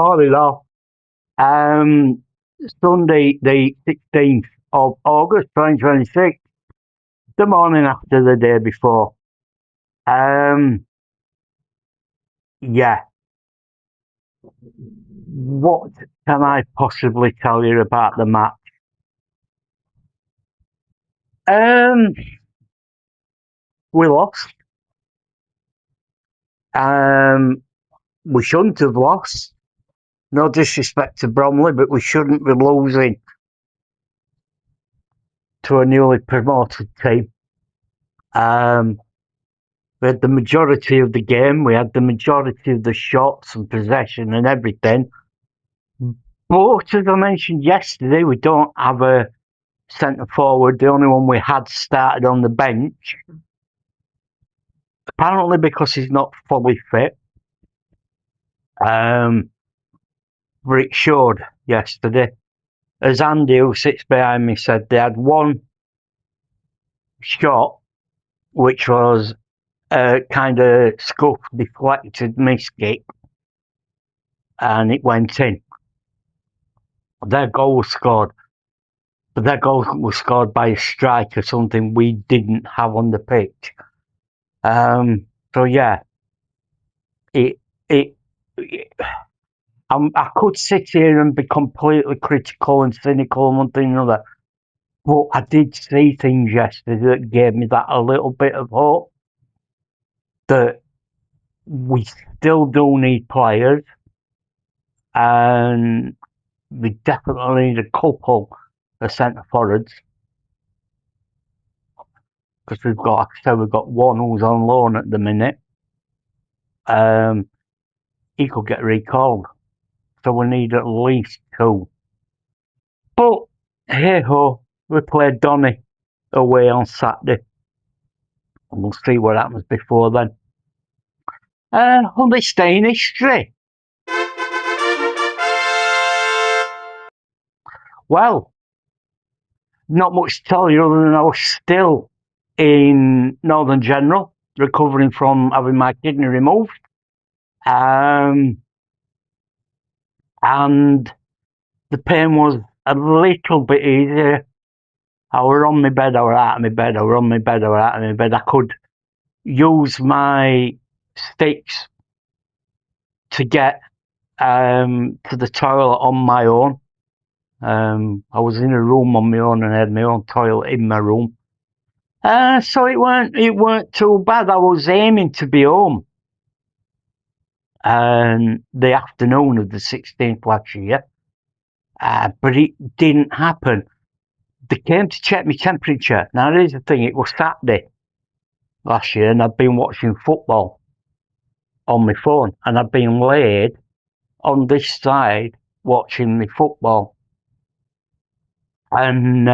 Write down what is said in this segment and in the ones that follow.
morning off. Um, Sunday, the 16th of August, 2026, the morning after the day before. Um, yeah, what can I possibly tell you about the match? Um, we lost. Um, we shouldn't have lost. No disrespect to Bromley, but we shouldn't be losing to a newly promoted team. We had the majority of the game. We had the majority of the shots and possession and everything. But as I mentioned yesterday, we don't have a centre forward. The only one we had started on the bench. Apparently because he's not fully fit. But it showed yesterday. As Andy, who sits behind me, said, they had one shot which was a kind of scuff deflected miss kick, and it went in. Their goal was scored. But their goal was scored by a striker, something we didn't have on the pitch. So yeah, it I could sit here and be completely critical and cynical and one thing and another, but I did see things yesterday that gave me that a little bit of hope that we still do need players, and we definitely need a couple of centre forwards, because we've got, like I said, we've got one who's on loan at the minute. He could get recalled, so we need at least two. But hey ho, we play Donny away on Saturday, and we'll see what happens before then. Will they stay in history? Well, not much to tell you other than I was still in Northern General, recovering from having my kidney removed. And the pain was a little bit easier. I were on my bed, I were out of my bed, I were on my bed, I were out of my bed. I could use my sticks to get to the toilet on my own. I was in a room on my own and I had my own toilet in my room. So it weren't too bad. I was aiming to be home the afternoon of the 16th last year, but it didn't happen. They came to check my temperature. Now, here's the thing, it was Saturday last year, and I'd been watching football on my phone, and I'd been laid on this side watching my football. And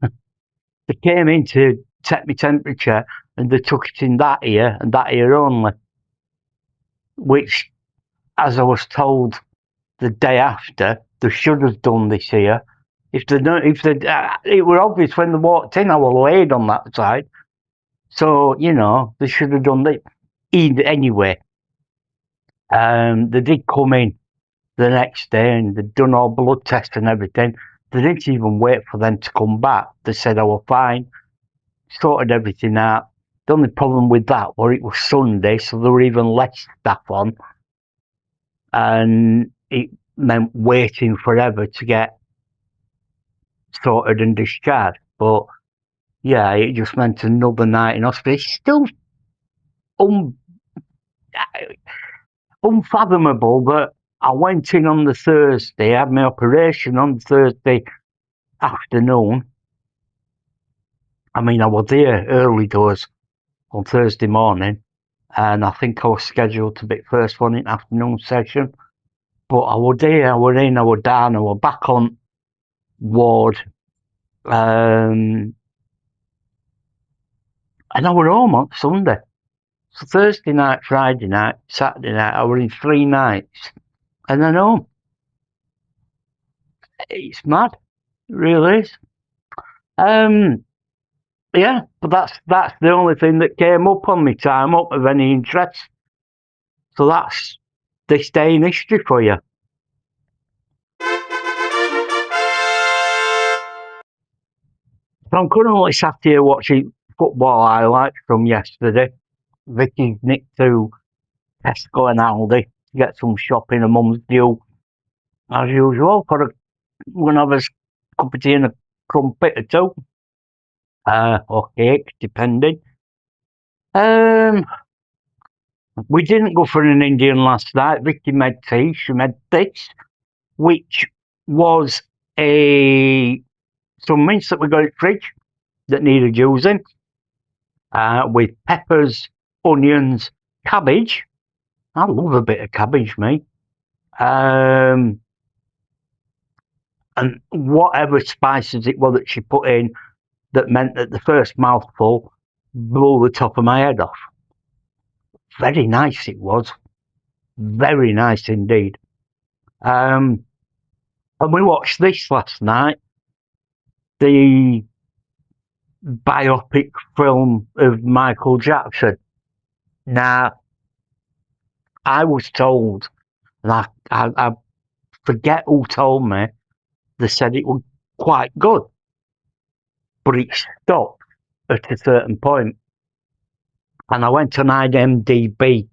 they came in to check my temperature, and they took it in that ear and that ear only, which, as I was told the day after, they should have done this ear. It were obvious when they walked in, I was laid on that side. So, they should have done that. Anyway, they did come in the next day and they'd done all blood tests and everything. They didn't even wait for them to come back. They said I was fine, sorted everything out. The only problem with that was it was Sunday, so there were even less staff on, and it meant waiting forever to get sorted and discharged. But yeah, it just meant another night in hospital. It's still unfathomable that I went in on the Thursday, had my operation on Thursday afternoon. I mean, I was there early doors on Thursday morning, and I think I was scheduled to be first one in afternoon session. But I was there, I was in, I was down, I was back on ward, and I was home on Sunday. So Thursday night, Friday night, Saturday night, I was in 3 nights, and then home. It's mad, it really is. Yeah, but that's the only thing that came up on me time up of any interest. So that's this day in history for you. So I'm currently sat here watching football highlights from yesterday. Vicky's nicked to Tesco and Aldi to get some shopping and mum's due, as usual, for one of us cup of tea and a crumpet or two. Or cake, depending. We didn't go for an Indian last night. Vicky made tea. She made this, which was some mince that we got in the fridge that needed using, with peppers, onions, cabbage. I love a bit of cabbage, mate. And whatever spices it was that she put in, that meant that the first mouthful blew the top of my head off. Very nice it was. Very nice indeed. And we watched this last night, the biopic film of Michael Jackson. Now, I was told, and I forget who told me, they said it was quite good, but it stopped at a certain point. And I went on IMDb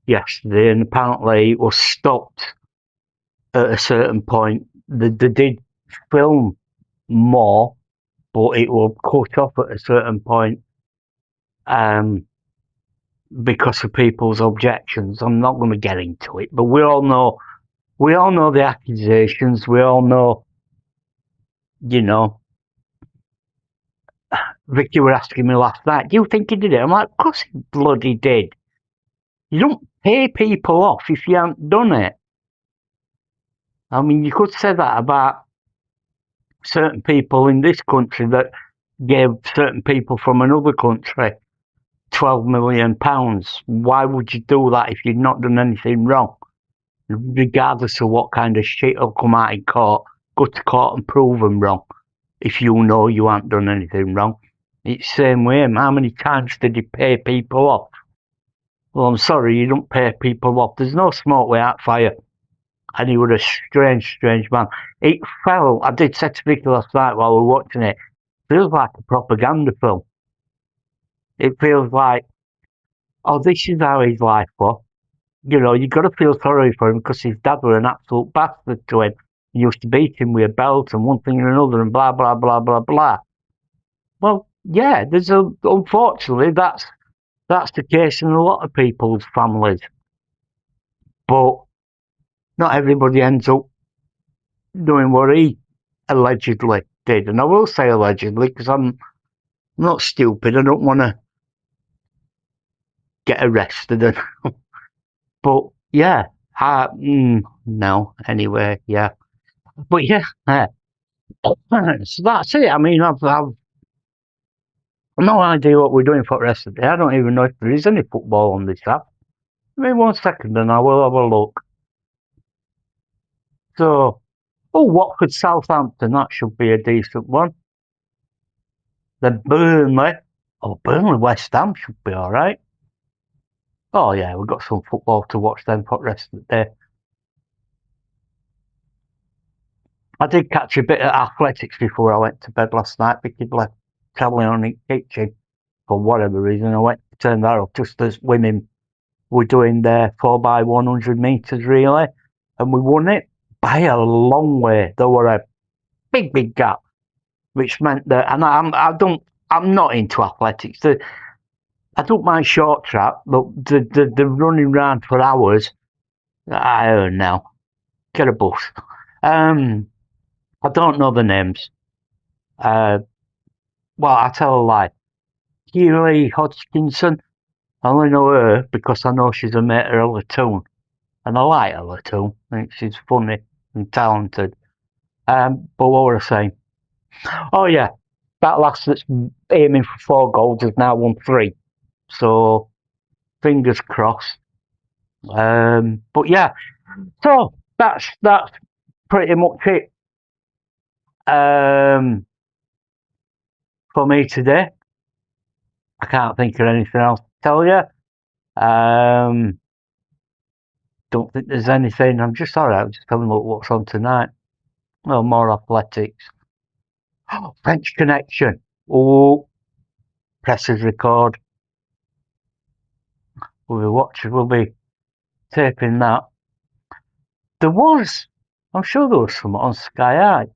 yesterday, and apparently it was stopped at a certain point. They did film more, but it was cut off at a certain point because of people's objections. I'm not going to get into it, but we all know the accusations. We all know, Vicky were asking me last night, do you think he did it? I'm like, of course he bloody did. You don't pay people off if you haven't done it. I mean, you could say that about certain people in this country that gave certain people from another country £12 million. Why would you do that if you'd not done anything wrong? Regardless of what kind of shit will come out in court, go to court and prove them wrong if you know you haven't done anything wrong. It's the same way. How many times did he pay people off? Well, I'm sorry, you don't pay people off. There's no smoke without fire. And he was a strange man. It felt, I did say to Vicky last night while we were watching it, feels like a propaganda film. It feels like, oh, this is how his life was. You've got to feel sorry for him because his dad was an absolute bastard to him. He used to beat him with a belt and one thing and another and blah, blah, blah, blah, blah. Well, yeah, unfortunately, that's the case in a lot of people's families. But not everybody ends up doing what he allegedly did. And I will say allegedly because I'm not stupid. I don't want to get arrested. But yeah, no, anyway, yeah. But yeah, so that's it. I mean, I've no idea what we're doing for the rest of the day. I don't even know if there is any football on this app. Give me 1 second and I will have a look. So, Watford Southampton, that should be a decent one. Then Burnley. Burnley West Ham should be alright. Oh yeah, we've got some football to watch then for the rest of the day. I did catch a bit of athletics before I went to bed last night because left travelling on the kitchen for whatever reason. I went to turn that off just as women were doing their 4x100 metres relay, and we won it by a long way. There were a big gap, which meant that, and I'm not into athletics. I don't mind short track, but the running around for hours, I don't know. Get a bus. I don't know the names. Well, I tell a lie. Keely Hodgkinson, I only know her because I know she's a mate of Ella Toon. And I like Ella Toon. I think she's funny and talented. But what were I saying? Oh yeah, that lass that's aiming for 4 goals has now won 3. So, fingers crossed. But yeah, so that's pretty much it for me today. I can't think of anything else to tell you. don't think there's anything. I'm just sorry. I'm just having a look what's on tonight. Oh, more athletics. Oh, French Connection. Oh, presses record. We'll be taping that. I'm sure there was some on Sky Eye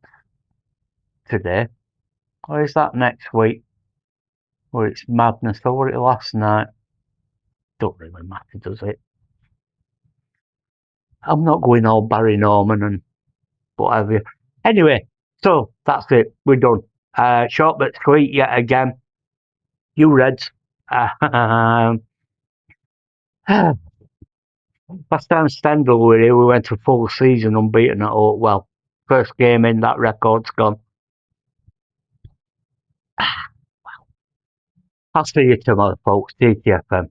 today. Or is that next week? Or it's madness, or was it last night? Don't really matter, does it? I'm not going all Barry Norman and what have you. Anyway, so that's it. We're done. Short but sweet yet again. You Reds. Last time Stendhal were here, we went a full season unbeaten at home. Well, first game in, that record's gone. I'll see you tomorrow, folks. TTFM.